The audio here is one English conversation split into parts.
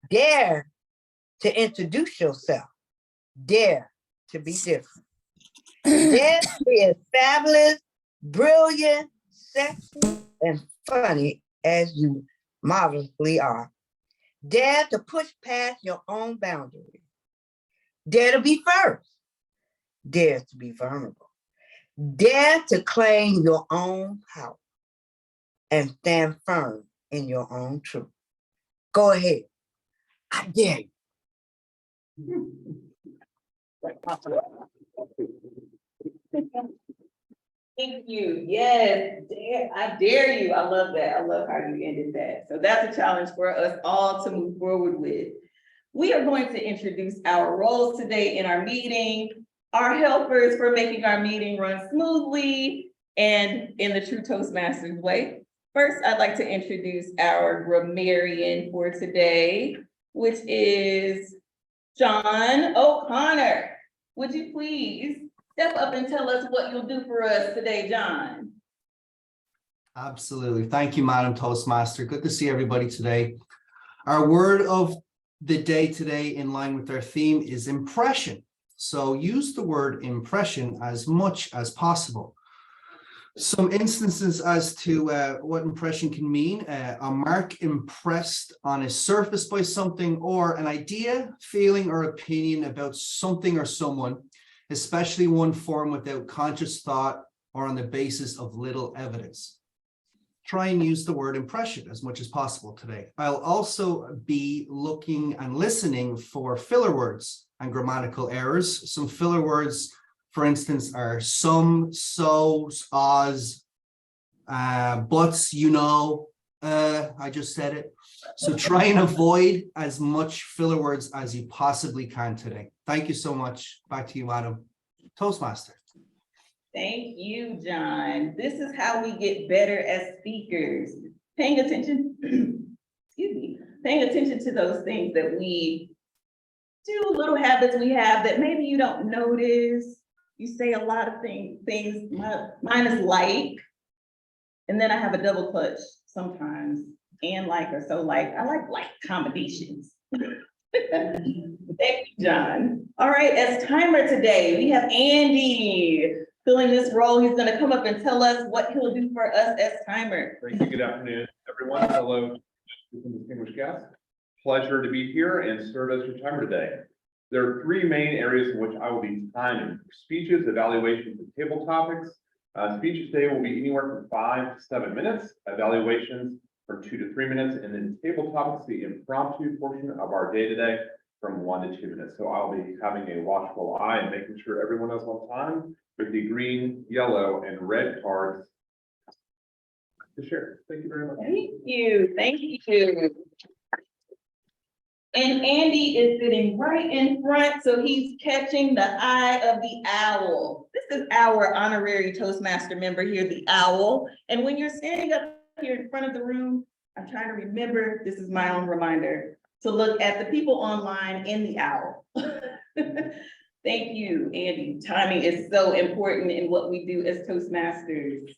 Dare to introduce yourself. Dare to be different. Dare to be as fabulous, brilliant, sexy, and funny as you marvelously are. Dare to push past your own boundaries. Dare to be first. Dare to be vulnerable. Dare to claim your own power and stand firm in your own truth. Go ahead. I dare you. Thank you. Yes, I dare you. I love that. I love how you ended that. So that's a challenge for us all to move forward with. We are going to introduce our roles today in our meeting, our helpers for making our meeting run smoothly and in the true Toastmasters way. First, I'd like to introduce our grammarian for today, which is John O'Connor. Would you please step up and tell us what you'll do for us today, John? Absolutely. Thank you, Madam Toastmaster. Good to see everybody today. Our word of the day today, in line with our theme, is impression. So use the word impression as much as possible. Some instances as to what impression can mean: a mark impressed on a surface by something, or an idea, feeling, or opinion about something or someone, especially one formed without conscious thought or on the basis of little evidence. Try and use the word impression as much as possible today. I'll also be looking and listening for filler words and grammatical errors. Some filler words, for instance, are some, so, as, buts, you know, I just said it. So try and avoid as much filler words as you possibly can today. Thank you so much. Back to you, Madam Toastmaster. Thank you, John. This is how we get better as speakers. Paying attention, excuse me, paying attention to those things that we do, little habits we have that maybe you don't notice. You say a lot of things. Mine is like, and then I have a double clutch sometimes, and like or so like. I like combinations. Thank you, John. All right, as timer today, we have Andy filling this role. He's going to come up and tell us what he'll do for us as timer. Thank you. Good afternoon, everyone. Hello, distinguished guests. Pleasure to be here and serve as your timer today. There are three main areas in which I will be timing: speeches, evaluations, and table topics. Speeches today will be anywhere from 5 to 7 minutes, evaluations from 2 to 3 minutes, and then table topics, the impromptu portion of our day today, from 1 to 2 minutes. So I'll be having a watchful eye and making sure everyone is on time with the green, yellow, and red cards to share. Thank you very much. Thank you. Thank you. And Andy is sitting right in front, so he's catching the eye of the owl. This is our honorary Toastmaster member here, the owl. And when you're standing up here in front of the room, I'm trying to remember, this is my own reminder, to look at the people online in the owl. Thank you, Andy. Timing is so important in what we do as Toastmasters.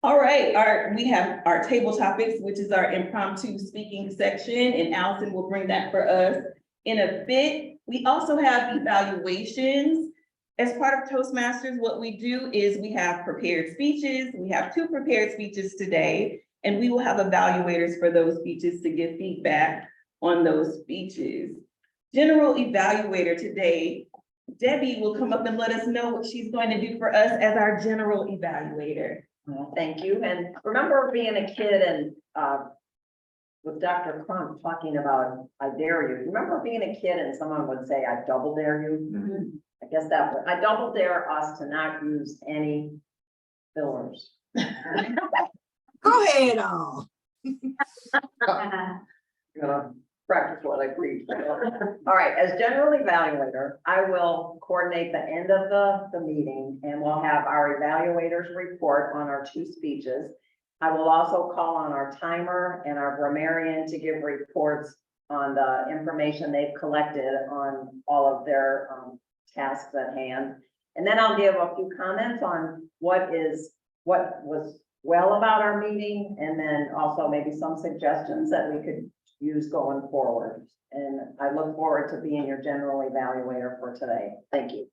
All right, we have our table topics, which is our impromptu speaking section, and Allison will bring that for us in a bit. We also have evaluations. As part of Toastmasters, what we do is we have prepared speeches. We have 2 prepared speeches today, and we will have evaluators for those speeches to give feedback on those speeches. General evaluator today, Debbie, will come up and let us know what she's going to do for us as our general evaluator. Well, thank you. And remember being a kid and with Dr. Crump talking about I dare you. Remember being a kid and someone would say, I double dare you? Mm-hmm. I guess that would, I double dare us to not use any fillers. Go ahead on. Practice what I preach. All right, as general evaluator, I will coordinate the end of the meeting, and we'll have our evaluators report on our 2 speeches. I will also call on our timer and our grammarian to give reports on the information they've collected on all of their tasks at hand. And then I'll give a few comments on what was well about our meeting, and then also maybe some suggestions that we could use going forward. And I look forward to being your general evaluator for today. Thank you.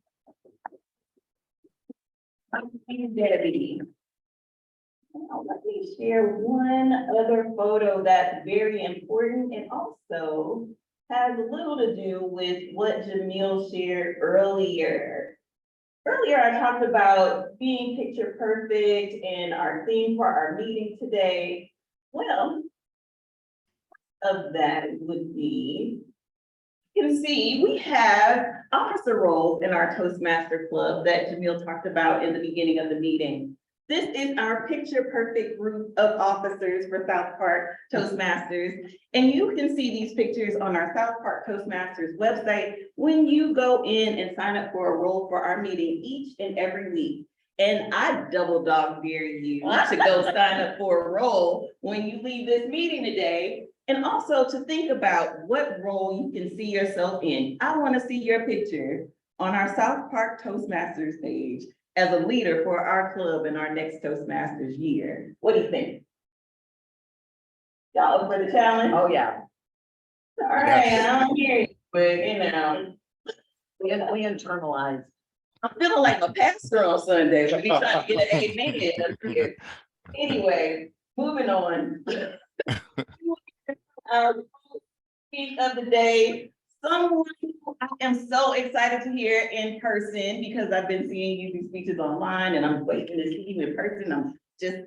Debbie. Now, let me share one other photo that's very important and also has a little to do with what Jamil shared earlier. Earlier, I talked about being picture perfect and our theme for our meeting today. Well, of that would be, you can see we have officer roles in our Toastmaster Club that Jamil talked about in the beginning of the meeting. This is our picture perfect group of officers for Southpark Toastmasters. And you can see these pictures on our Southpark Toastmasters website when you go in and sign up for a role for our meeting each and every week. And I double dog dare you to go sign up for a role when you leave this meeting today. And also to think about what role you can see yourself in. I want to see your picture on our Southpark Toastmasters page as a leader for our club in our next Toastmasters year. What do you think? Y'all up for the challenge? Oh, yeah. All right, I don't hear you, but you know, We internalize. I'm feeling like a pastor on Sundays. I be trying to get an amen up here. Anyway, moving on. Our speech of the day, someone who I am so excited to hear in person because I've been seeing you do speeches online and I'm waiting to see you in person. I'm just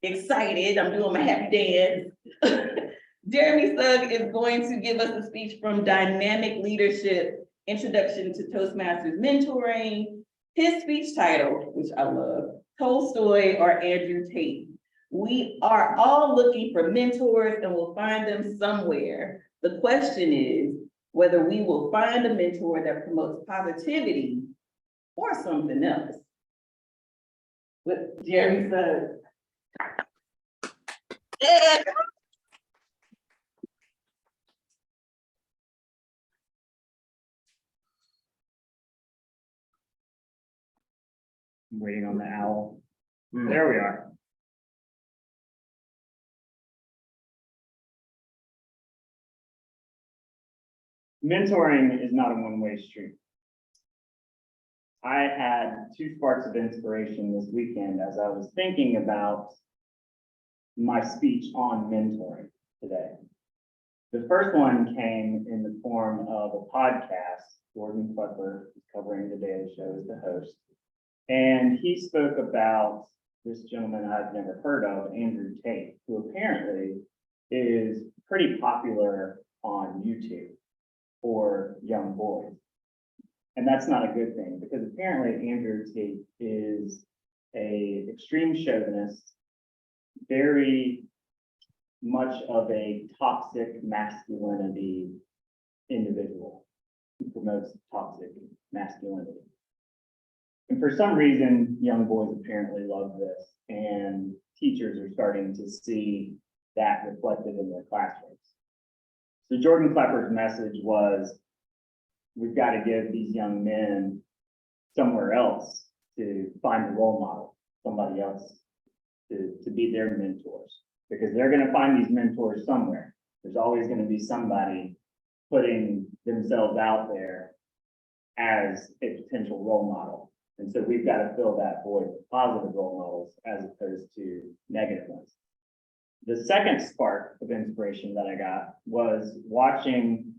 excited. I'm doing my happy dance. Jeremy Sugg is going to give us a speech from Dynamic Leadership, Introduction to Toastmasters Mentoring. His speech title, which I love, Tolstoy or Andrew Tate. We are all looking for mentors and we'll find them somewhere. The question is whether we will find a mentor that promotes positivity or something else. With Jeremy Sugg. Yeah. I'm waiting on the owl. There we are. Mentoring is not a one-way street. I had two sparks of inspiration this weekend as I was thinking about my speech on mentoring today. The first one came in the form of a podcast. Jordan Klepper is covering the Daily Show as the host. And he spoke about this gentleman I've never heard of, Andrew Tate, who apparently is pretty popular on YouTube for young boys. And that's not a good thing because apparently Andrew Tate is an extreme chauvinist, very much of a toxic masculinity individual who promotes toxic masculinity. And for some reason, young boys apparently love this, and teachers are starting to see that reflected in their classrooms. So Jordan Klepper's message was, we've got to give these young men somewhere else to find a role model, somebody else to be their mentors, because they're going to find these mentors somewhere. There's always going to be somebody putting themselves out there as a potential role model. And so we've got to fill that void with positive role models as opposed to negative ones. The second spark of inspiration that I got was watching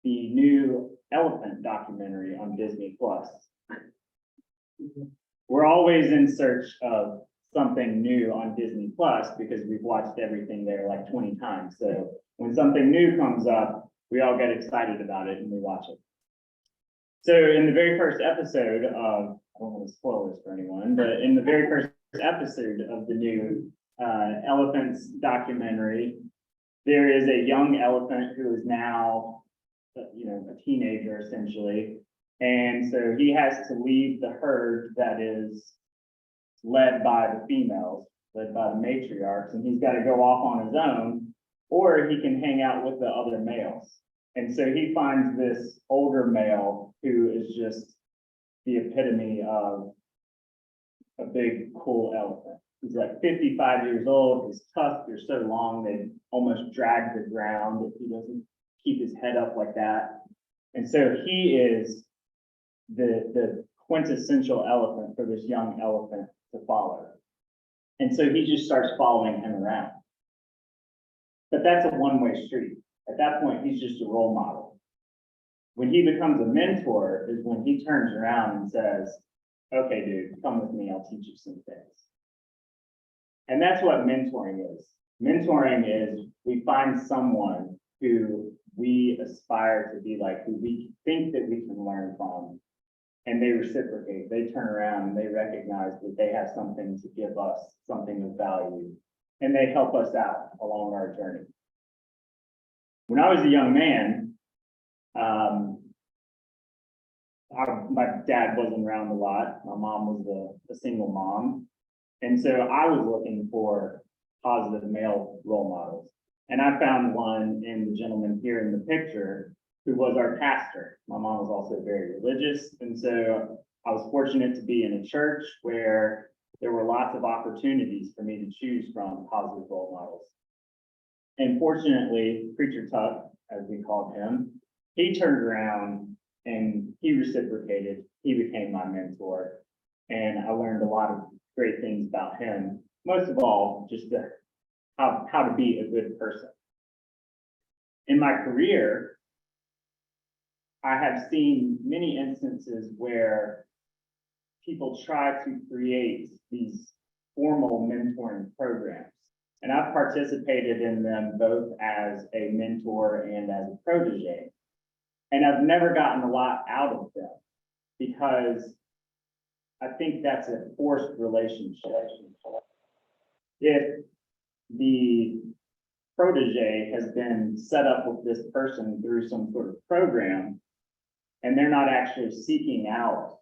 the new elephant documentary on Disney Plus. We're always in search of something new on Disney Plus because we've watched everything there like 20 times. So when something new comes up, we all get excited about it and we watch it. So in the very first episode of, I don't want to spoil this for anyone, but in the very first episode of the new elephants documentary, there is a young elephant who is now, a teenager essentially. And so he has to leave the herd that is led by the females, led by the matriarchs, and he's got to go off on his own, or he can hang out with the other males. And so he finds this older male who is just the epitome of a big, cool elephant. He's like 55 years old. His tusks are so long they almost drag the ground if he doesn't keep his head up like that. And so he is the quintessential elephant for this young elephant to follow. And so he just starts following him around. But that's a one-way street. At that point, he's just a role model. When he becomes a mentor is when he turns around and says, okay, dude, come with me, I'll teach you some things. And that's what mentoring is. Mentoring is we find someone who we aspire to be like, who we think that we can learn from, and they reciprocate. They turn around and they recognize that they have something to give us, something of value, and they help us out along our journey. When I was a young man, my dad wasn't around a lot. My mom was a single mom. And so I was looking for positive male role models. And I found one in the gentleman here in the picture who was our pastor. My mom was also very religious. And so I was fortunate to be in a church where there were lots of opportunities for me to choose from positive role models. And fortunately, Preacher Tuck, as we called him, he turned around and he reciprocated. He became my mentor. And I learned a lot of great things about him. Most of all, just how to be a good person. In my career, I have seen many instances where people try to create these formal mentoring programs. And I've participated in them both as a mentor and as a protege. And I've never gotten a lot out of them because I think that's a forced relationship. If the protege has been set up with this person through some sort of program, and they're not actually seeking out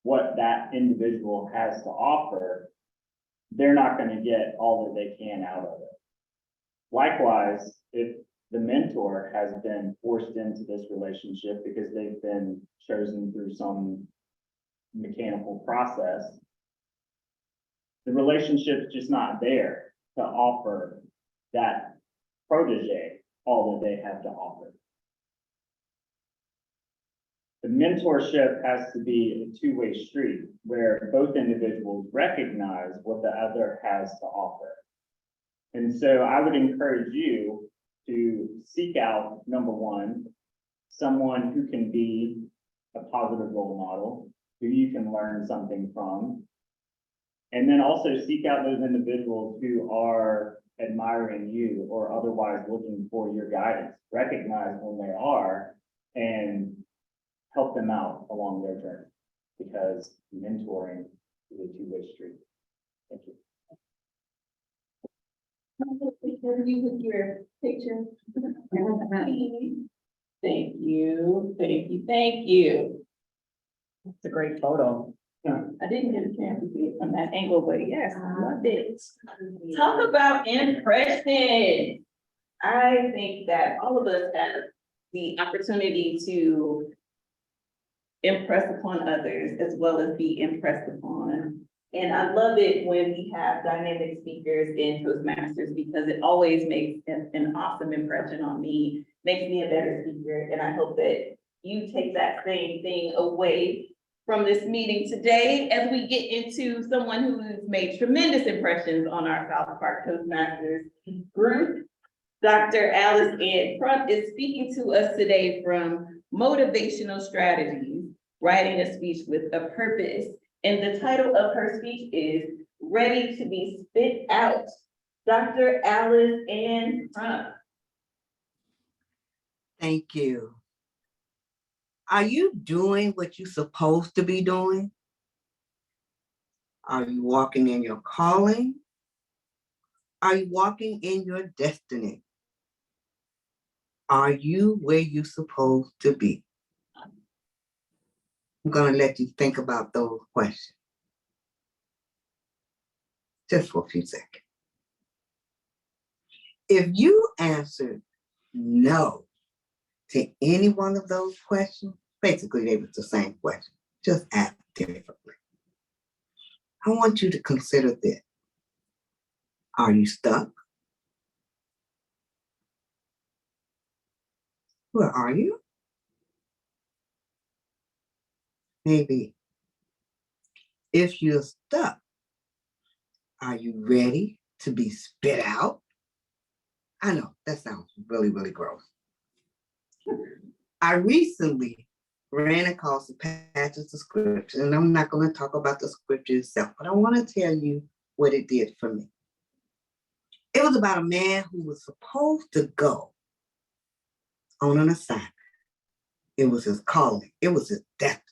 what that individual has to offer, they're not going to get all that they can out of it. Likewise, if the mentor has been forced into this relationship because they've been chosen through some mechanical process, the relationship's just not there to offer that protege all that they have to offer. The mentorship has to be a two-way street where both individuals recognize what the other has to offer. And so I would encourage you to seek out, number one, someone who can be a positive role model, who you can learn something from. And then also seek out those individuals who are admiring you or otherwise looking for your guidance. Recognize when they are and help them out along their journey, because mentoring is a two-way street. Thank you. You with your picture. Thank you, thank you, thank you. It's a great photo. I didn't get a chance to see it from that angle, but yes, I love it. Talk about impression. I think that all of us have the opportunity to impress upon others as well as be impressed upon. And I love it when we have dynamic speakers in Toastmasters because it always makes an awesome impression on me, makes me a better speaker. And I hope that you take that same thing away from this meeting today as we get into someone who has made tremendous impressions on our Southpark Toastmasters group. Dr. Alice Ann Crump is speaking to us today from Motivational Strategies, Writing a Speech with a Purpose. And the title of her speech is Ready to be Spit Out. Dr. Alice Ann Crump. Thank you. Are you doing what you're supposed to be doing? Are you walking in your calling? Are you walking in your destiny? Are you where you're supposed to be? I'm going to let you think about those questions just for a few seconds. If you answered no to any one of those questions, basically they were the same question, just asked differently. I want you to consider this. Are you stuck? Where are you? Maybe if you're stuck, are you ready to be spit out? I know that sounds really, really gross. I recently ran across the passage of scripture, and I'm not going to talk about the scripture itself, but I want to tell you what it did for me. It was about a man who was supposed to go on an assignment. It was his calling. It was his destiny.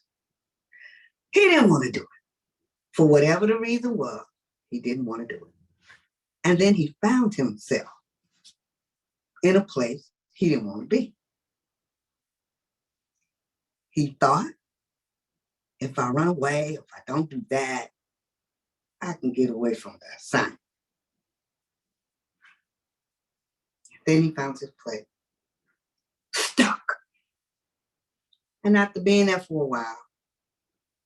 He didn't want to do it. For whatever the reason was, he didn't want to do it. And then he found himself in a place he didn't want to be. He thought, if I run away, if I don't do that, I can get away from the assignment. Then he found his place, stuck. And after being there for a while,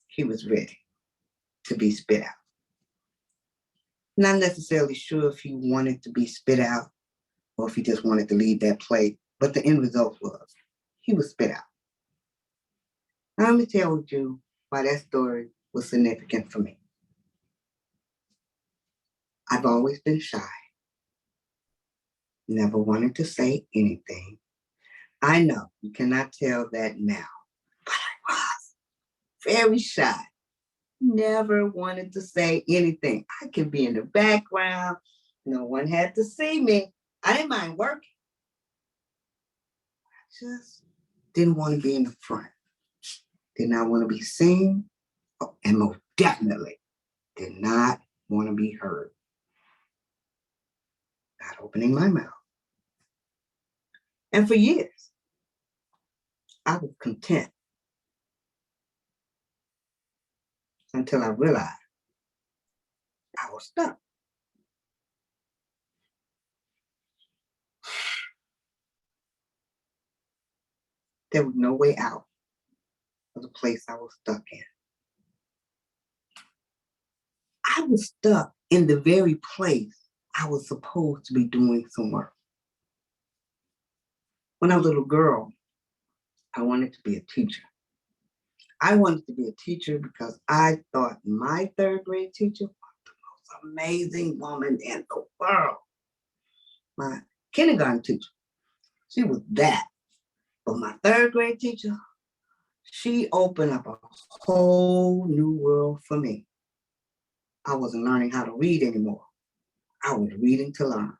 he was ready to be spit out. Not necessarily sure if he wanted to be spit out or if he just wanted to leave that place, but the end result was he was spit out. Now let me tell you why that story was significant for me. I've always been shy, never wanted to say anything. I know you cannot tell that now, but I was very shy. Never wanted to say anything. I could be in the background. No one had to see me. I didn't mind working. I just didn't want to be in the front. Did not want to be seen, and most definitely did not want to be heard. Not opening my mouth. And for years, I was content until I realized I was stuck. There was no way out of the place I was stuck in. I was stuck in the very place I was supposed to be doing some work. When I was a little girl, I wanted to be a teacher. I wanted to be a teacher because I thought my third grade teacher was the most amazing woman in the world. My kindergarten teacher, she was that. But my third grade teacher, she opened up a whole new world for me. I wasn't learning how to read anymore. I was reading to learn.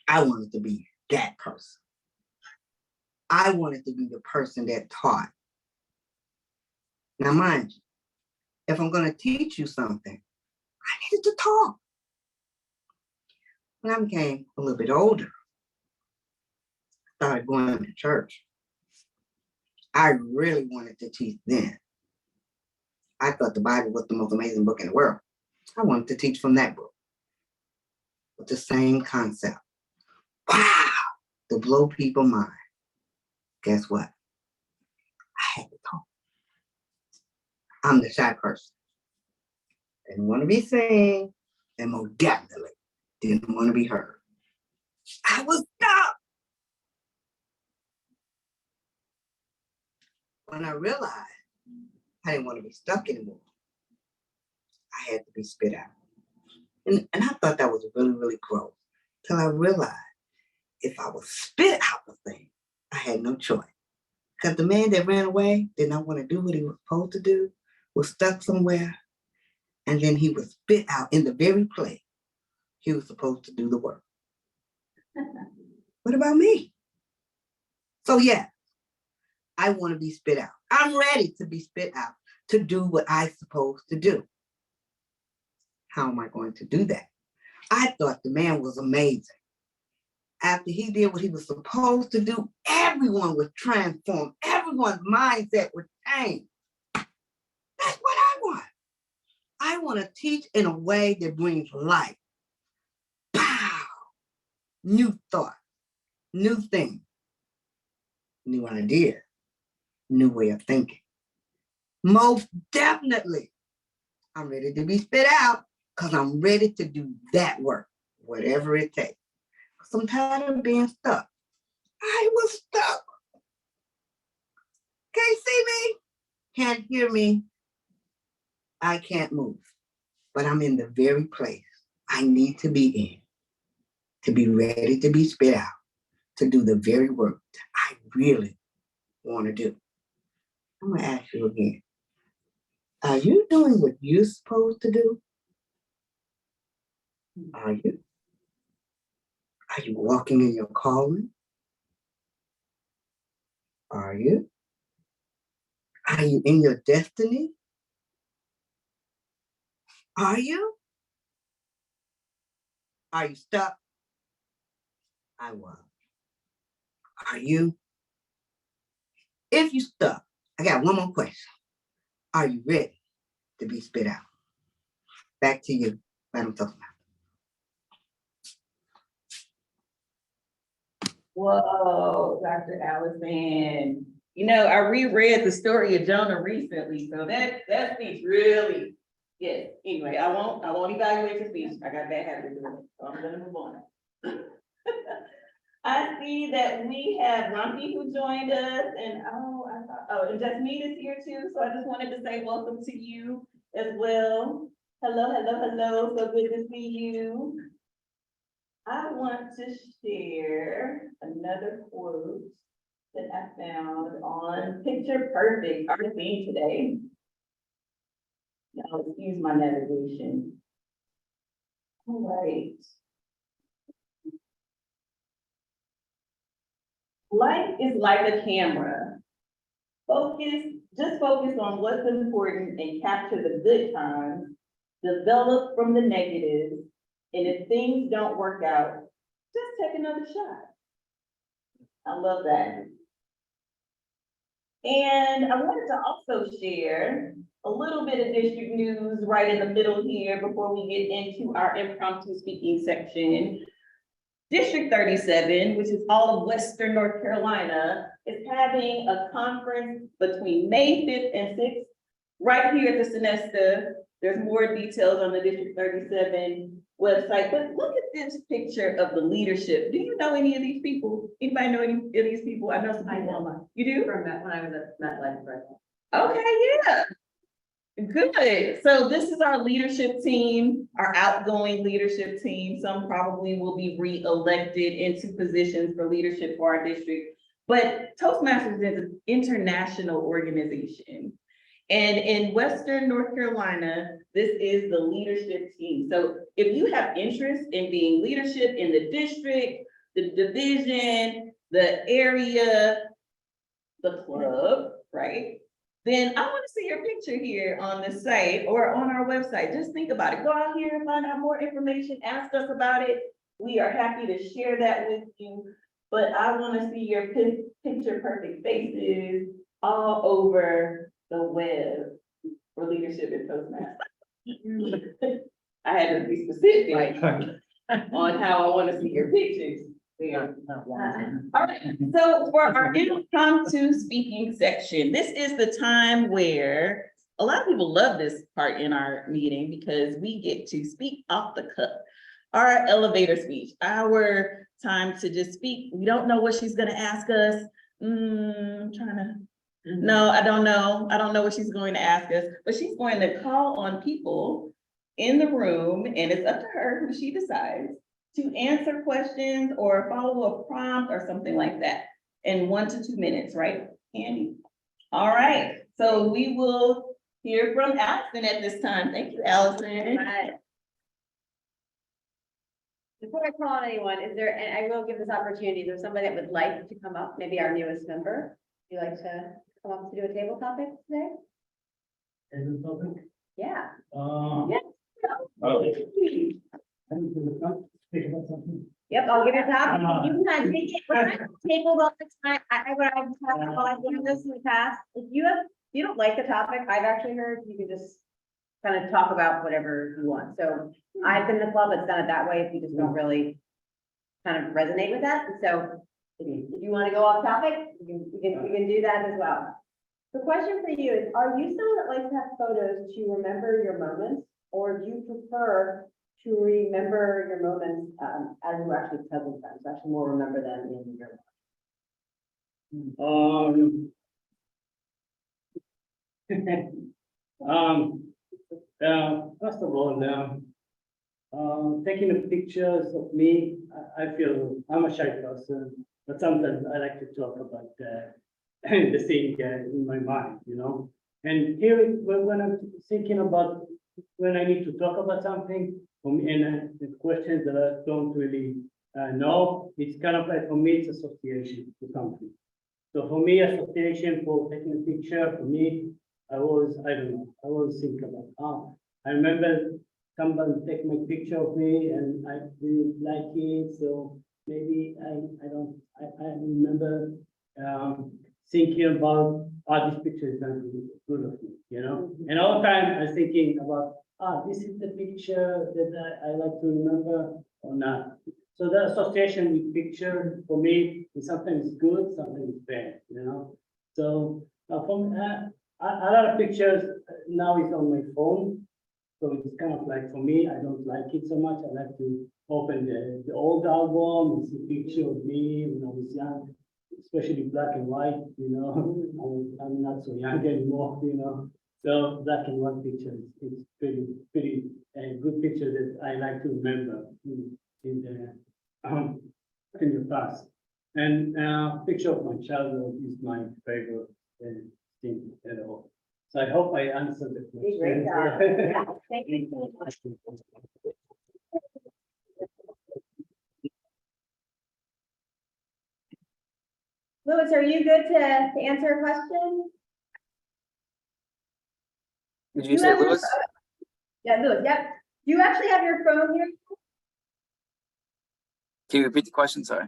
I wanted to be that person. I wanted to be the person that taught. Now, mind you, if I'm going to teach you something, I needed to talk. When I became a little bit older, I started going to church. I really wanted to teach then. I thought the Bible was the most amazing book in the world. I wanted to teach from that book with the same concept. Wow, to blow people's mind. Guess what? I had to talk. I'm the shy person. Didn't want to be seen, and most definitely didn't want to be heard. I was stuck. When I realized I didn't want to be stuck anymore, I had to be spit out. And I thought that was really, really gross. Till I realized if I was spit out the thing, I had no choice. Because the man that ran away did not want to do what he was supposed to do, was stuck somewhere, and then he was spit out in the very place he was supposed to do the work. What about me? So yeah, I want to be spit out. I'm ready to be spit out to do what I'm supposed to do. How am I going to do that? I thought the man was amazing. After he did what he was supposed to do, everyone was transformed. Everyone's mindset was changed. That's what I want. I want to teach in a way that brings life. Pow! New thought, new thing, new idea, new way of thinking. Most definitely, I'm ready to be spit out because I'm ready to do that work, whatever it takes. I'm tired of being stuck. I was stuck. Can't see me, can't hear me. I can't move, but I'm in the very place I need to be in to be ready to be spit out, to do the very work that I really want to do. I'm going to ask you again. Are you doing what you're supposed to do? Are you? Are you walking in your calling? Are you? Are you in your destiny? Are you? Are you stuck? I was. Are you? If you stuck, I got one more question. Are you ready to be spit out? Back to you, Madam Toastmaster. Whoa, Dr. Allison. You know, I reread the story of Jonah recently, so that speech really, yes. Anyway, I won't evaluate the speech. I got bad habit of doing it, so I'm gonna move on. I see that we have Rumpy who joined us, and and Jasmine is here too, so I just wanted to say welcome to you as well. Hello, hello, hello, so good to see you. I want to share another quote that I found on Picture Perfect, our theme today. Now, excuse my navigation. All right. Life is like a camera. Just focus on what's important and capture the good times, develop from the negatives, and if things don't work out, just take another shot. I love that. And I wanted to also share a little bit of district news right in the middle here before we get into our impromptu speaking section. District 37, which is all of Western North Carolina, is having a conference between May 5th and 6th, right here at the Sonesta. There's more details on the District 37 website, but look at this picture of the leadership. Do you know any of these people? Anybody know any of these people? I know some people online. You do? From that, when I was at MetLife, right? Okay, yeah. Good. So this is our leadership team, our outgoing leadership team. Some probably will be re-elected into positions for leadership for our district. But Toastmasters is an international organization. And in Western North Carolina, this is the leadership team. So if you have interest in being leadership in the district, the division, the area, the club, right? Then I want to see your picture here on the site or on our website. Just think about it. Go out here and find out more information. Ask us about it. We are happy to share that with you. But I want to see your picture perfect faces all over the web for leadership in Toastmasters. I had to be specific on how I want to see your pictures. All right, so for our impromptu speaking section, this is the time where a lot of people love this part in our meeting because we get to speak off the cuff. Our elevator speech, our time to just speak. We don't know what she's gonna ask us. No, I don't know. I don't know what she's going to ask us, but she's going to call on people in the room, and it's up to her who she decides to answer questions or follow a prompt or something like that in 1 to 2 minutes, right, Andy? All right, so we will hear from Allison at this time. Thank you, Allison. Right. Before I call on anyone, is there, and I will give this opportunity, is there somebody that would like to come up, maybe our newest member? Would you like to come up to do a table topic today? Table topic? Yeah. Yes. Think about something. Yep, I'll give you a topic. You can kind of take it, we're kind of tabled all the time. I've done this in the past. If you don't like the topic, I've actually heard, you can just kind of talk about whatever you want. So I've been in the club that's done it that way, if you just don't really kind of resonate with that. And so if you want to go off topic, you can do that as well. The question for you is, are you someone that likes to have photos to remember your moments, or do you prefer to remember your moments as you actually present them, so actually more remember them in your First of all, taking the pictures of me, I feel I'm a shy person, but sometimes I like to talk about the thing in my mind, you know. And here, when I'm thinking about when I need to talk about something, and the questions that I don't really know, it's kind of like, for me, it's association to something. So for me, association for taking a picture, for me, I don't know, I always think about, I remember somebody take my picture of me and I didn't like it, so maybe I remember thinking about, this picture is not good of me, you know? And all the time I'm thinking about, this is the picture that I like to remember or not. So the association with picture for me is sometimes good, sometimes bad, you know? So from a lot of pictures now is on my phone. So it's kind of like, for me, I don't like it so much. I like to open the old album and see a picture of me when I was young, especially black and white, you know. I'm not so young anymore, you know. So black and white pictures is pretty good picture that I like to remember in the past. And picture of my childhood is my favorite thing at all. So I hope I answered the question. Great job. Yeah, thank you so much. Louis, are you good to answer a question? Did you say Lewis? Yeah, Louis, yep. Do you actually have your phone here? Can you repeat the question? Sorry.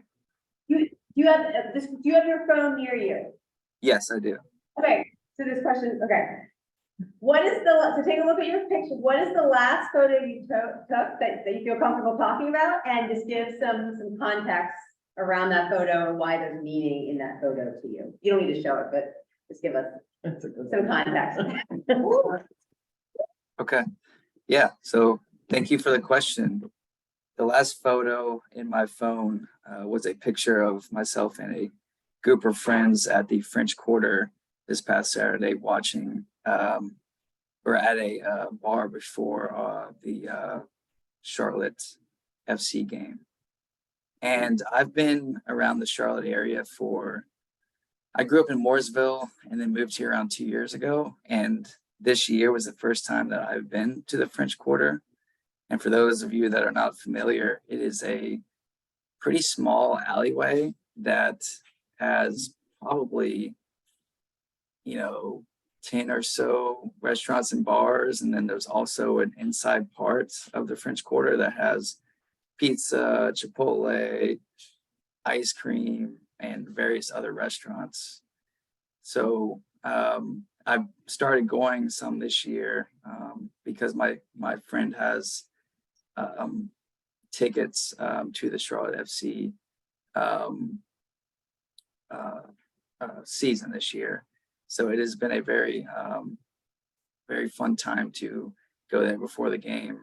Do you have this? Do you have your phone near you? Yes, I do. Okay, so this question, okay. What is the, so take a look at your picture. What is the last photo you took that you feel comfortable talking about? And just give some context around that photo and why there's meaning in that photo to you. You don't need to show it, but just give us some context. Okay. Yeah. So thank you for the question. The last photo in my phone was a picture of myself and a group of friends at the French Quarter this past Saturday watching, or at a bar before the Charlotte FC game. And I've been around the Charlotte area I grew up in Mooresville and then moved here around 2 years ago. And this year was the first time that I've been to the French Quarter. And for those of you that are not familiar, it is a pretty small alleyway that has probably, 10 or so restaurants and bars. And then there's also an inside part of the French Quarter that has pizza, Chipotle, ice cream, and various other restaurants. So I've started going some this year because my friend has tickets to the Charlotte FC season this year. So it has been a very, very fun time to go there before the game,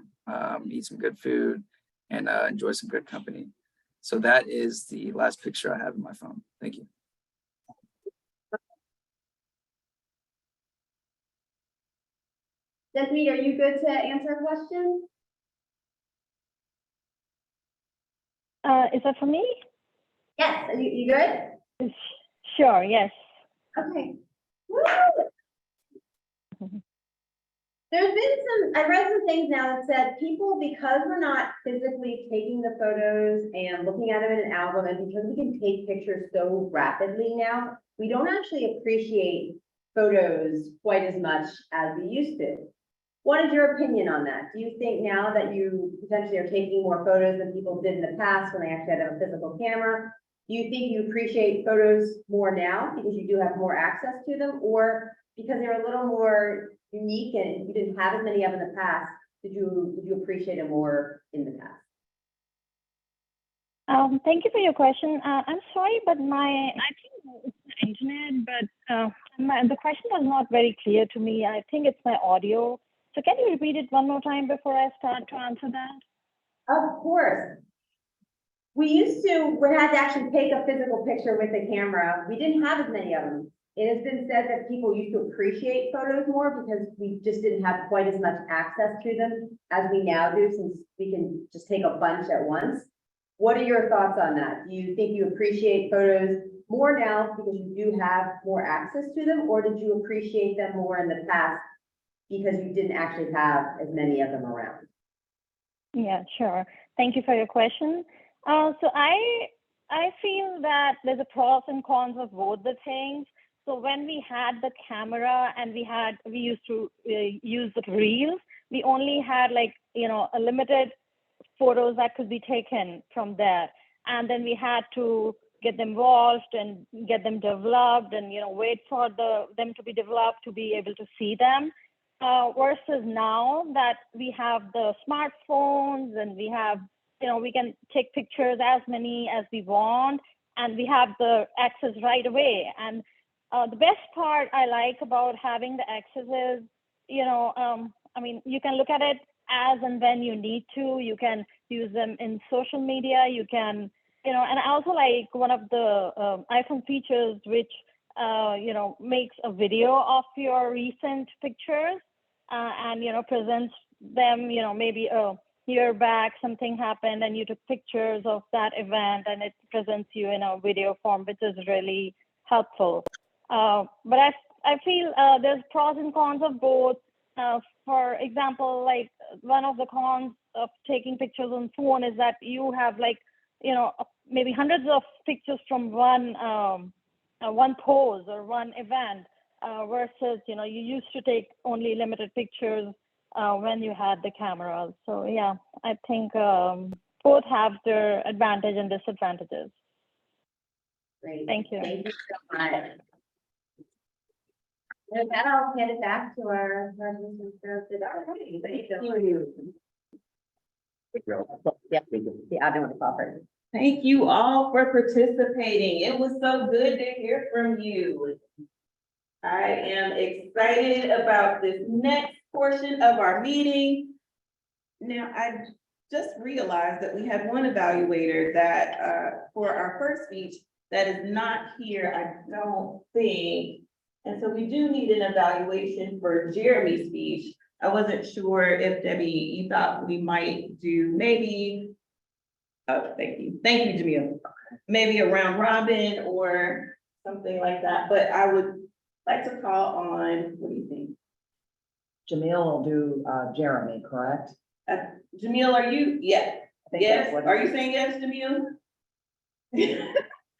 eat some good food, and enjoy some good company. So that is the last picture I have in my phone. Thank you. Jasmine, are you good to answer a question? Is that for me? Yes, are you good? Sure, yes. Okay. Woo! There's been I read some things now that said people, because we're not physically taking the photos and looking at them in an album, and because we can take pictures so rapidly now, we don't actually appreciate photos quite as much as we used to. What is your opinion on that? Do you think now that you potentially are taking more photos than people did in the past when they actually had a physical camera? Do you think you appreciate photos more now because you do have more access to them, or because they're a little more unique and you didn't have as many of in the past, did you appreciate it more in the past? Thank you for your question. I'm sorry, but I think it's the internet, but I'm The question was not very clear to me. I think it's my audio. So can you repeat it one more time before I start to answer that? Of course. We used to, we had to actually take a physical picture with the camera. We didn't have as many of them. It has been said that people used to appreciate photos more because we just didn't have quite as much access to them as we now do, since we can just take a bunch at once. What are your thoughts on that? Do you think you appreciate photos more now because you do have more access to them, or did you appreciate them more in the past because you didn't actually have as many of them around? Yeah, sure. Thank you for your question. So I feel that there's a pros and cons of both the things. So when we had the camera and we used to use the reels, we only had like, a limited photos that could be taken from there. And then we had to get them washed and get them developed and, wait for them to be developed to be able to see them. Versus now that we have the smartphones and we have, we can take pictures as many as we want, and we have the access right away. And the best part I like about having the access is, you can look at it as and when you need to. You can use them in social media. You can, and I also like one of the iPhone features, which, makes a video of your recent pictures and, presents them, maybe a year back, something happened and you took pictures of that event and it presents you in a video form, which is really helpful. But I feel there's pros and cons of both. For example, like one of the cons of taking pictures on phone is that you have maybe hundreds of pictures from one pose or one event, versus, you used to take only limited pictures when you had the cameras. So yeah, I think both have their advantage and disadvantages. Great. Thank you. Thank you so much. With that, I'll hand it back to our president. Thank you. Yeah, I don't want to cooperate. Thank you all for participating. It was so good to hear from you. I am excited about this next portion of our meeting. Now, I just realized that we had one evaluator that, for our first speech, that is not here, I don't think. And so we do need an evaluation for Jeremy's speech. I wasn't sure if Debbie, you thought we might do maybe, oh, thank you, Jamil. Maybe a round robin or something like that, but I would like to call on, what do you think? Jamil will do, Jeremy, correct? Jamil, are you? Yeah. I think Yes, that's what are it you is. saying yes, Jamil?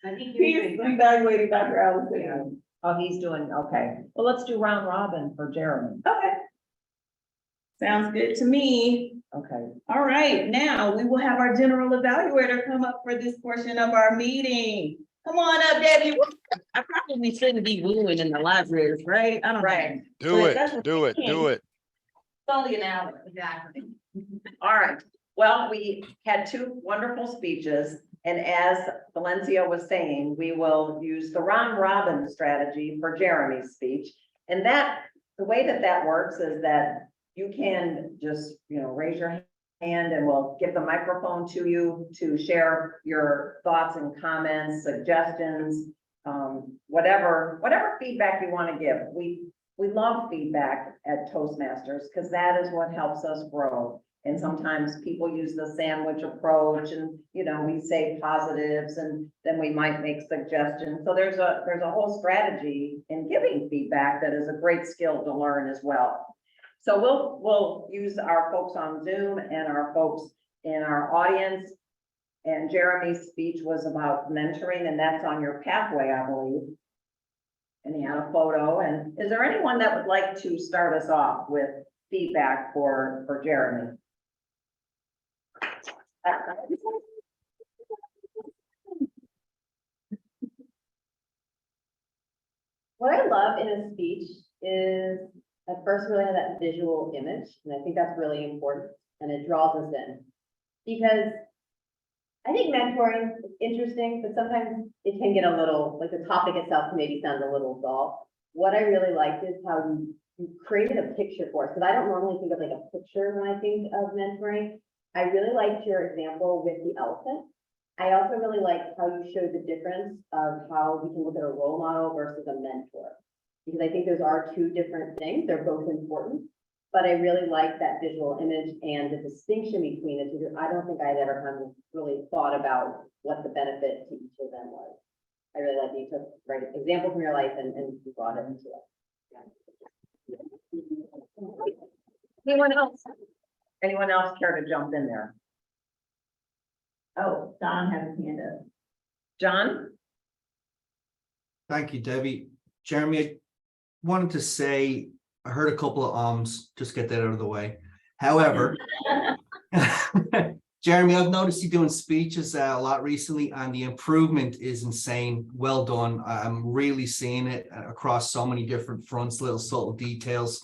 I think He is evaluating Dr. Allison. Oh, he's doing, okay. Well, let's do round robin for Jeremy. Okay. Sounds good to me. Okay. All right, now we will have our general evaluator come up for this portion of our meeting. Come on up, Debbie. I probably shouldn't be wooing in the libraries, right? I don't know. Right. Do But that's it, what do we it, can. do it. It's only an hour. Exactly. All right. Well, we had two wonderful speeches. And as Valencia was saying, we will use the round robin strategy for Jeremy's speech. And the way that works is that you can just, raise your hand and we'll give the microphone to you to share your thoughts and comments, suggestions, whatever feedback you want to give. We love feedback at Toastmasters because that is what helps us grow. And sometimes people use the sandwich approach and, we say positives and then we might make suggestions. So there's a whole strategy in giving feedback that is a great skill to learn as well. So we'll use our folks on Zoom and our folks in our audience. And Jeremy's speech was about mentoring, and that's on your pathway, I believe. And he had a photo. And is there anyone that would like to start us off with feedback for Jeremy? What I love in a speech is at first really have that visual image, and I think that's really important, and it draws us in. Because I think mentoring is interesting, but sometimes it can get a little, like the topic itself can maybe sound a little dull. what I really liked is how you created a picture for us, because I don't normally think of like a picture when I think of mentoring. I really liked your example with the elephant. I also really liked how you showed the difference of how we can look at a role model versus a mentor. Because I think those are two different things. They're both important. But I really like that visual image and the distinction between the two. I don't think I'd ever kind of really thought about what the benefit to each of them was. I really like you took right example from your life and you brought it into it. Anyone else? Anyone else care to jump in there? Oh, Don has his hand up. John? Thank you, Debbie. Jeremy, I wanted to say, I heard a couple of ums, just get that out of the way. However, Jeremy, I've noticed you doing speeches a lot recently, and the improvement is insane. Well done. I'm really seeing it across so many different fronts, little subtle details.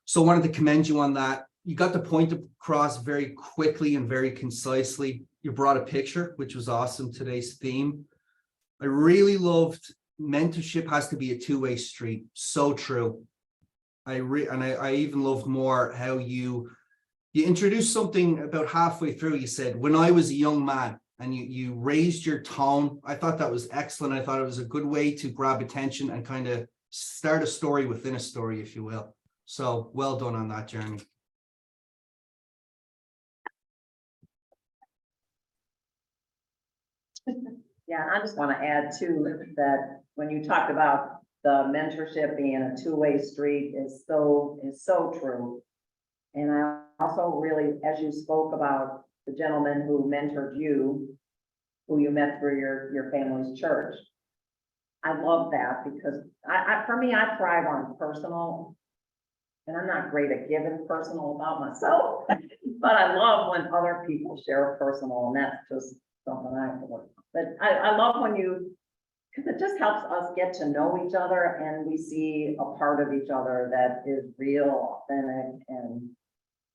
So I wanted to commend you on that. You got the point across very quickly and very concisely. You brought a picture, which was awesome, today's theme. I really loved mentorship has to be a two-way street. So true. I even loved more how you introduced something about halfway through. You said, when I was a young man, and you raised your tone. I thought that was excellent. I thought it was a good way to grab attention and kind of start a story within a story, if you will. So well done on that, Jeremy. Yeah, I just want to add too, that when you talked about the mentorship being a two-way street is so true. And I also really, as you spoke about the gentleman who mentored you, who you met through your family's church. I love that because for me, I thrive on personal, and I'm not great at giving personal about myself, but I love when other people share personal, and that's just something I have to work on. But I love when you, because it just helps us get to know each other and we see a part of each other that is real, authentic, and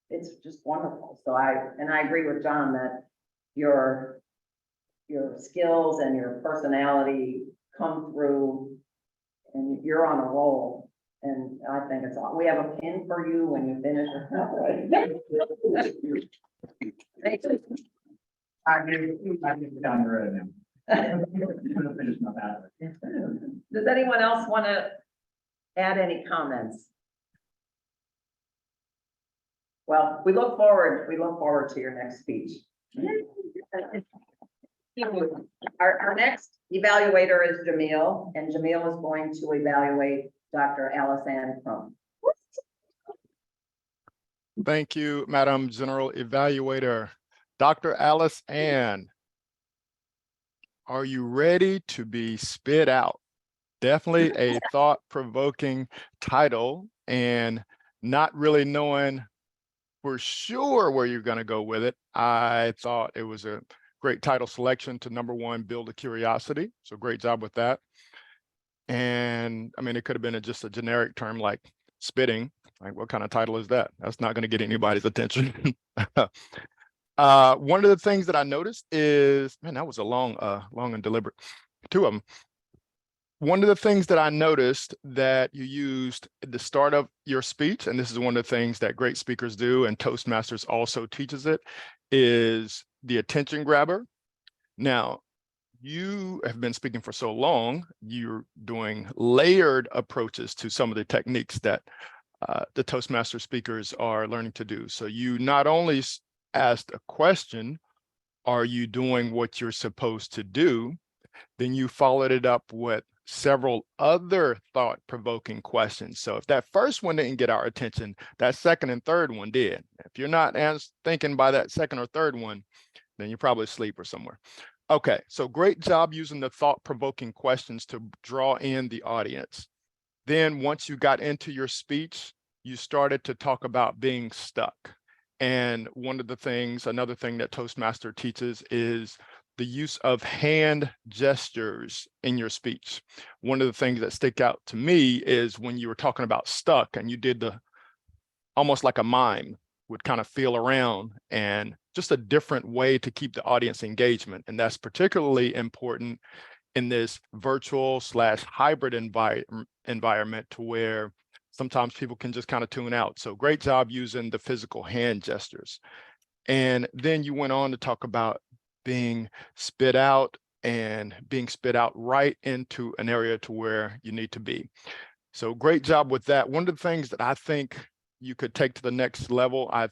it's just wonderful. So I agree with John that your skills and your personality come through and you're on a roll. And I think it's all, we have a pin for you when you finish. Does anyone else want to add any comments? Well, we look forward to your next speech. Our next evaluator is Jamil, and Jamil is going to evaluate Dr. Alice-Ann Crum. Thank you, Madam General Evaluator. Dr. Alice-Ann, are you ready to be spit out? Definitely a thought-provoking title, and not really knowing for sure where you're going to go with it. I thought it was a great title selection to number one, build a curiosity. So great job with that. And I mean, it could have been just a generic term like spitting. Like, what kind of title is that? That's not going to get anybody's attention. One of the things that I noticed is, man, that was a long and deliberate, two of them. One of the things that I noticed that you used at the start of your speech, and this is one of the things that great speakers do, and Toastmasters also teaches it, is the attention grabber. Now, you have been speaking for so long, you're doing layered approaches to some of the techniques that the Toastmaster speakers are learning to do. So you not only asked a question, are you doing what you're supposed to do? Then you followed it up with several other thought-provoking questions. So if that first one didn't get our attention, that second and third one did. If you're not thinking by that second or third one, then you're probably asleep or somewhere. Okay, so great job using the thought-provoking questions to draw in the audience. Then once you got into your speech, you started to talk about being stuck. And another thing that Toastmaster teaches is the use of hand gestures in your speech. One of the things that stick out to me is when you were talking about stuck and you did almost like a mime, would kind of feel around, and just a different way to keep the audience engagement. And that's particularly important in this virtual / hybrid environment to where sometimes people can just kind of tune out. So great job using the physical hand gestures. And then you went on to talk about being spit out and being spit out right into an area to where you need to be. So great job with that. One of the things that I think you could take to the next level, I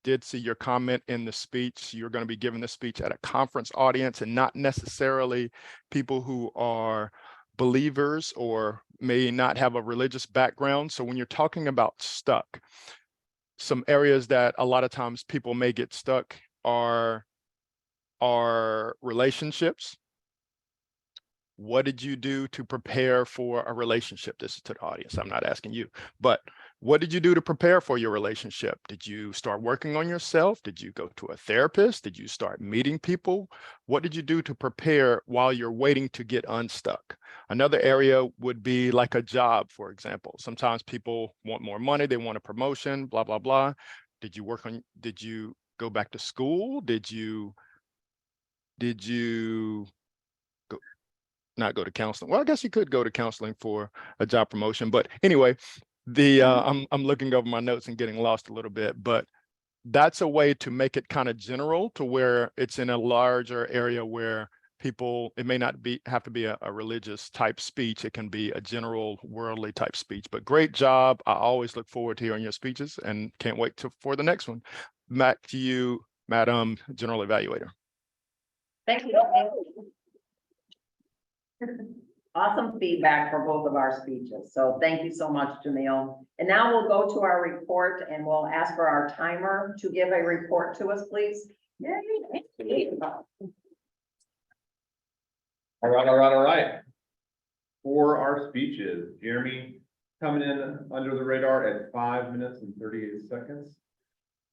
did see your comment in the speech. You're going to be giving the speech at a conference audience and not necessarily people who are believers or may not have a religious background. So when you're talking about stuck, some areas that a lot of times people may get stuck are relationships. What did you do to prepare for a relationship? This is to the audience. I'm not asking you, but what did you do to prepare for your relationship? Did you start working on yourself? Did you go to a therapist? Did you start meeting people? What did you do to prepare while you're waiting to get unstuck? Another area would be like a job, for example. Sometimes people want more money, they want a promotion, blah, blah, blah. Did you go back to school? Did you not go to counseling? Well, I guess you could go to counseling for a job promotion, but anyway, I'm looking over my notes and getting lost a little bit, but that's a way to make it kind of general to where it's in a larger area where people, it may not have to be a religious type speech. It can be a general worldly type speech, but great job. I always look forward to hearing your speeches and can't wait for the next one. Back to you, Madam General Evaluator. Thank you. Awesome feedback for both of our speeches. So thank you so much, Jamil. And now we'll go to our report and we'll ask for our timer to give a report to us, please. Yay. All right. For our speeches, Jeremy coming in under the radar at 5 minutes and 38 seconds.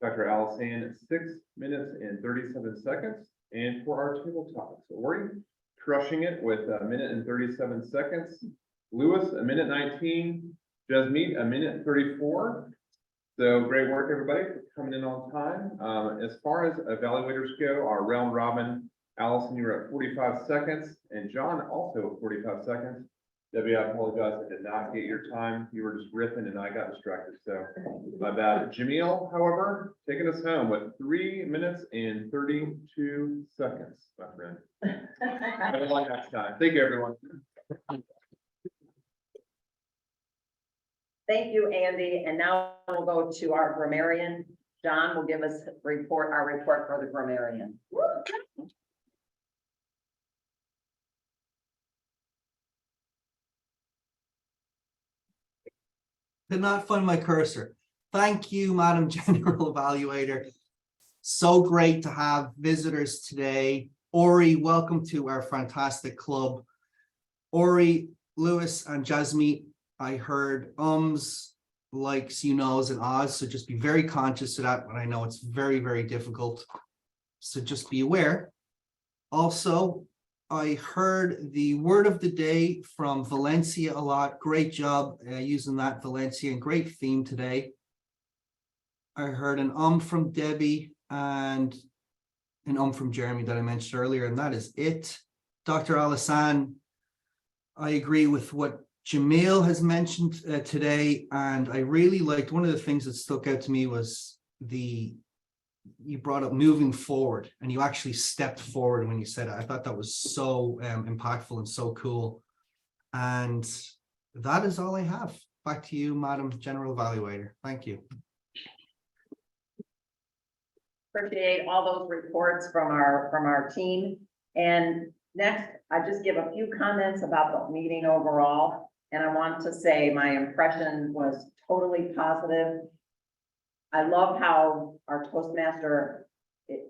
Dr. Allison, 6 minutes and 37 seconds. And for our table topics, Ori crushing it with 1 minute and 37 seconds. Lewis, 1 minute 19. Jasmeet, 1 minute 34. So great work, everybody, for coming in on time. As far as evaluators go, our round robin, Allison, you were at 45 seconds, and John also at 45 seconds. Debbie, I apologize, I did not get your time. You were just ripping and I got distracted, so my bad. Jamil, however, taking us home with 3 minutes and 32 seconds, my friend. Have a long next time. Thank you, everyone. Thank you, Andy. And now we'll go to our grammarian. John will give us our report for the grammarian. Did not find my cursor. Thank you, Madam General Evaluator. So great to have visitors today. Ori, welcome to our fantastic club. Ori, Lewis, and Jasmeet, I heard likes, you knows, and ahs, so just be very conscious of that, but I know it's very, very difficult. So just be aware. Also, I heard the word of the day from Valencia a lot. Great job using that, Valencia, and great theme today. I heard an from Debbie and an from Jeremy that I mentioned earlier, and that is it. Dr. Alassane, I agree with what Jamil has mentioned today, and I really liked one of the things that stuck out to me was you brought up moving forward, and you actually stepped forward when you said it. I thought that was so impactful and so cool. And that is all I have. Back to you, Madam General Evaluator. Thank you. Appreciate all those reports from our team. And next, I just give a few comments about the meeting overall. And I want to say my impression was totally positive. I love how our Toastmaster,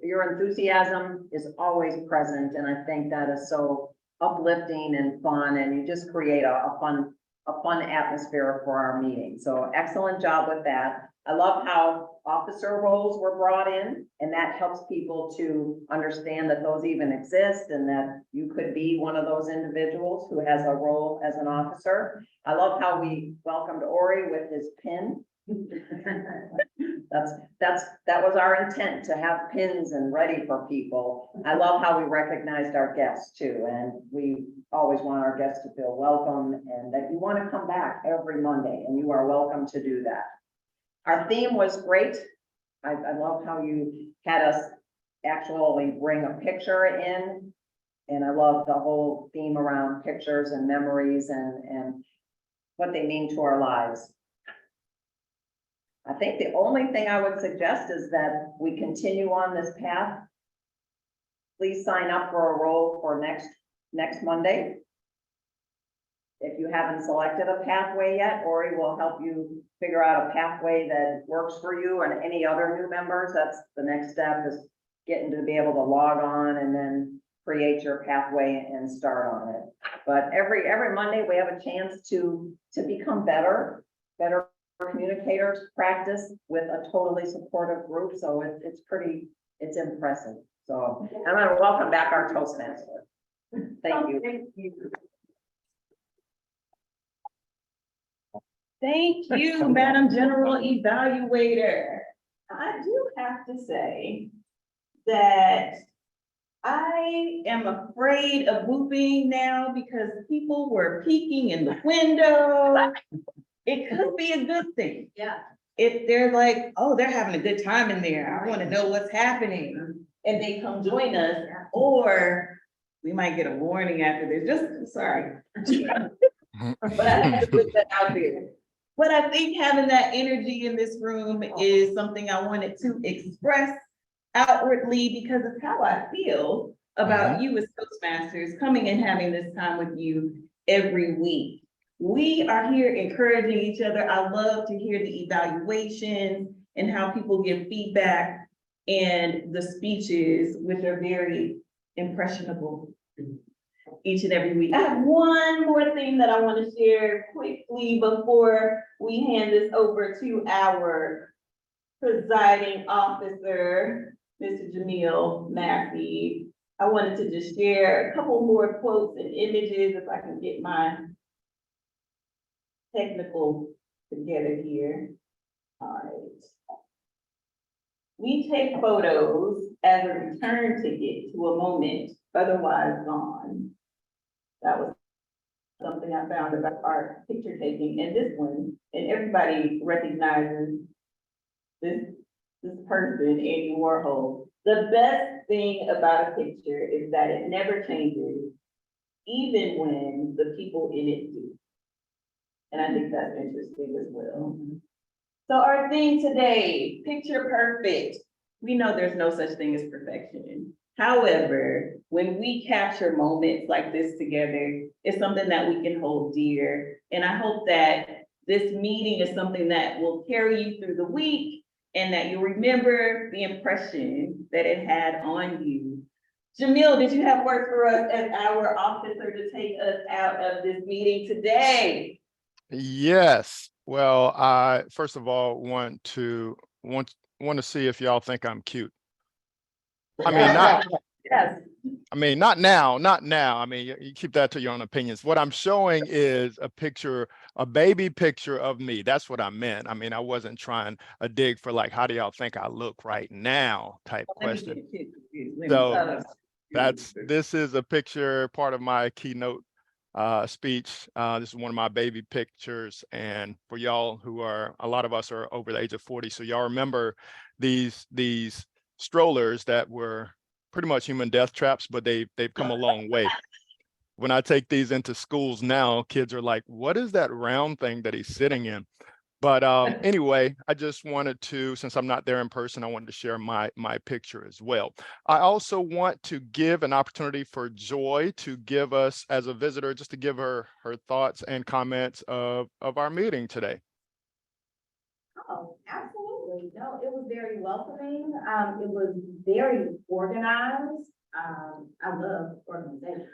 your enthusiasm is always present. And I think that is so uplifting and fun. And you just create a fun atmosphere for our meeting. So excellent job with that. I love how officer roles were brought in, and that helps people to understand that those even exist and that you could be one of those individuals who has a role as an officer. I love how we welcomed Ori with his pin. That was our intent, to have pins and ready for people. I love how we recognized our guests too, and we always want our guests to feel welcome and that you want to come back every Monday, and you are welcome to do that. Our theme was great. I love how you had us actually bring a picture in. And I love the whole theme around pictures and memories and what they mean to our lives. I think the only thing I would suggest is that we continue on this path. Please sign up for a role for next Monday. If you haven't selected a pathway yet, Ori will help you figure out a pathway that works for you and any other new members. That's the next step, is getting to be able to log on and then create your pathway and start on it. But every Monday we have a chance to become better communicators, practice with a totally supportive group. So it's impressive. So I'm going to welcome back our Toastmaster. Thank you. Thank you, Madam General Evaluator. I do have to say that I am afraid of moving now because people were peeking in the window. It could be a good thing. Yeah. If they're like, oh, they're having a good time in there, I want to know what's happening, and they come join us, or we might get a warning after this. Just sorry. But I have to put that out there. But I think having that energy in this room is something I wanted to express outwardly, because it's how I feel about you as Toastmasters, coming and having this time with you every week. We are here encouraging each other. I love to hear the evaluations and how people give feedback, and the speeches, which are very impressionable each and every week. I have one more thing that I want to share quickly before we hand this over to our presiding officer, Mr. Jamil Massey. I wanted to just share a couple more quotes and images, if I can get my technical together here. All right. We take photos as a return ticket to a moment otherwise gone. That was something I found about our picture taking, and this one, and everybody recognizes this person, Andy Warhol. The best thing about a picture is that it never changes, even when the people in it do. And I think that's interesting as well. So our theme today, picture perfect. We know there's no such thing as perfection. However, when we capture moments like this together, it's something that we can hold dear. And I hope that this meeting is something that will carry you through the week, and that you'll remember the impression that it had on you. Jamil, did you have work for us as our officer to take us out of this meeting today? Yes. Well, I first of all want to see if y'all think I'm cute. I mean, not. Yes. I mean, not now. I mean, you keep that to your own opinions. What I'm showing is a picture, a baby picture of me. That's what I meant. I mean, I wasn't trying a dig for like, how do y'all think I look right now type question. So this is a picture, part of my keynote speech. This is one of my baby pictures. And for y'all who are, a lot of us are over the age of 40. So y'all remember these strollers that were pretty much human death traps, but they've come a long way. When I take these into schools now, kids are like, what is that round thing that he's sitting in? But anyway, I just wanted to, since I'm not there in person, I wanted to share my picture as well. I also want to give an opportunity for Joy to give us, as a visitor, just to give her thoughts and comments of our meeting today. Oh, absolutely. No, it was very welcoming. It was very organized. I love organization.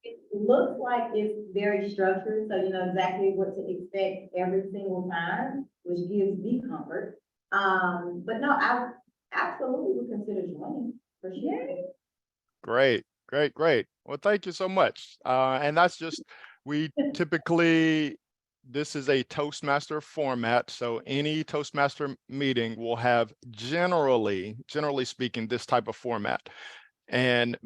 It looks like it's very structured, so you know exactly what to expect every single time, which gives me comfort. But no, I absolutely would consider joining for sure. Great. Well, thank you so much. And that's just, we typically this is a Toastmaster format. So any Toastmaster meeting will have generally speaking, this type of format. And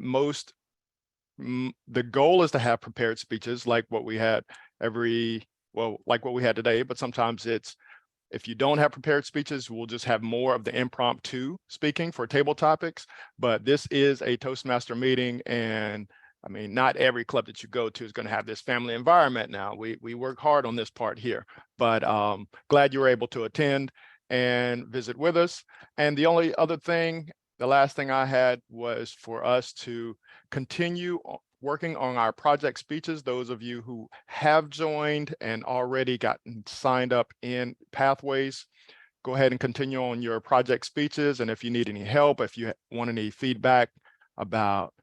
the goal is to have prepared speeches like what we had like what we had today, but sometimes if you don't have prepared speeches, we'll just have more of the impromptu speaking for table topics. But this is a Toastmaster meeting, and I mean, not every club that you go to is going to have this family environment now. We work hard on this part here, but glad you were able to attend and visit with us. And the only other thing, the last thing I had was for us to continue working on our project speeches. Those of you who have joined and already gotten signed up in Pathways, go ahead and continue on your project speeches. And if you need any help, if you want any feedback about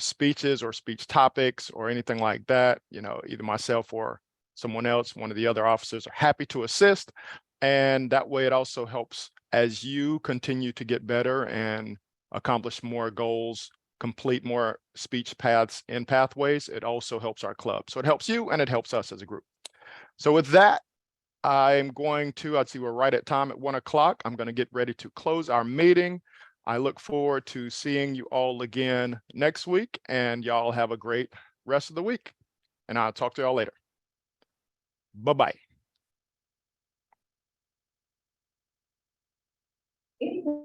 speeches or speech topics or anything like that, you know, either myself or someone else, one of the other officers, are happy to assist. And that way it also helps as you continue to get better and accomplish more goals, complete more speech paths in Pathways. It also helps our club. So it helps you and it helps us as a group. So with that, I'm going to, I'd see we're right at time at 1 o'clock. I'm going to get ready to close our meeting. I look forward to seeing you all again next week, and y'all have a great rest of the week. And I'll talk to y'all later. Bye-bye. Anyone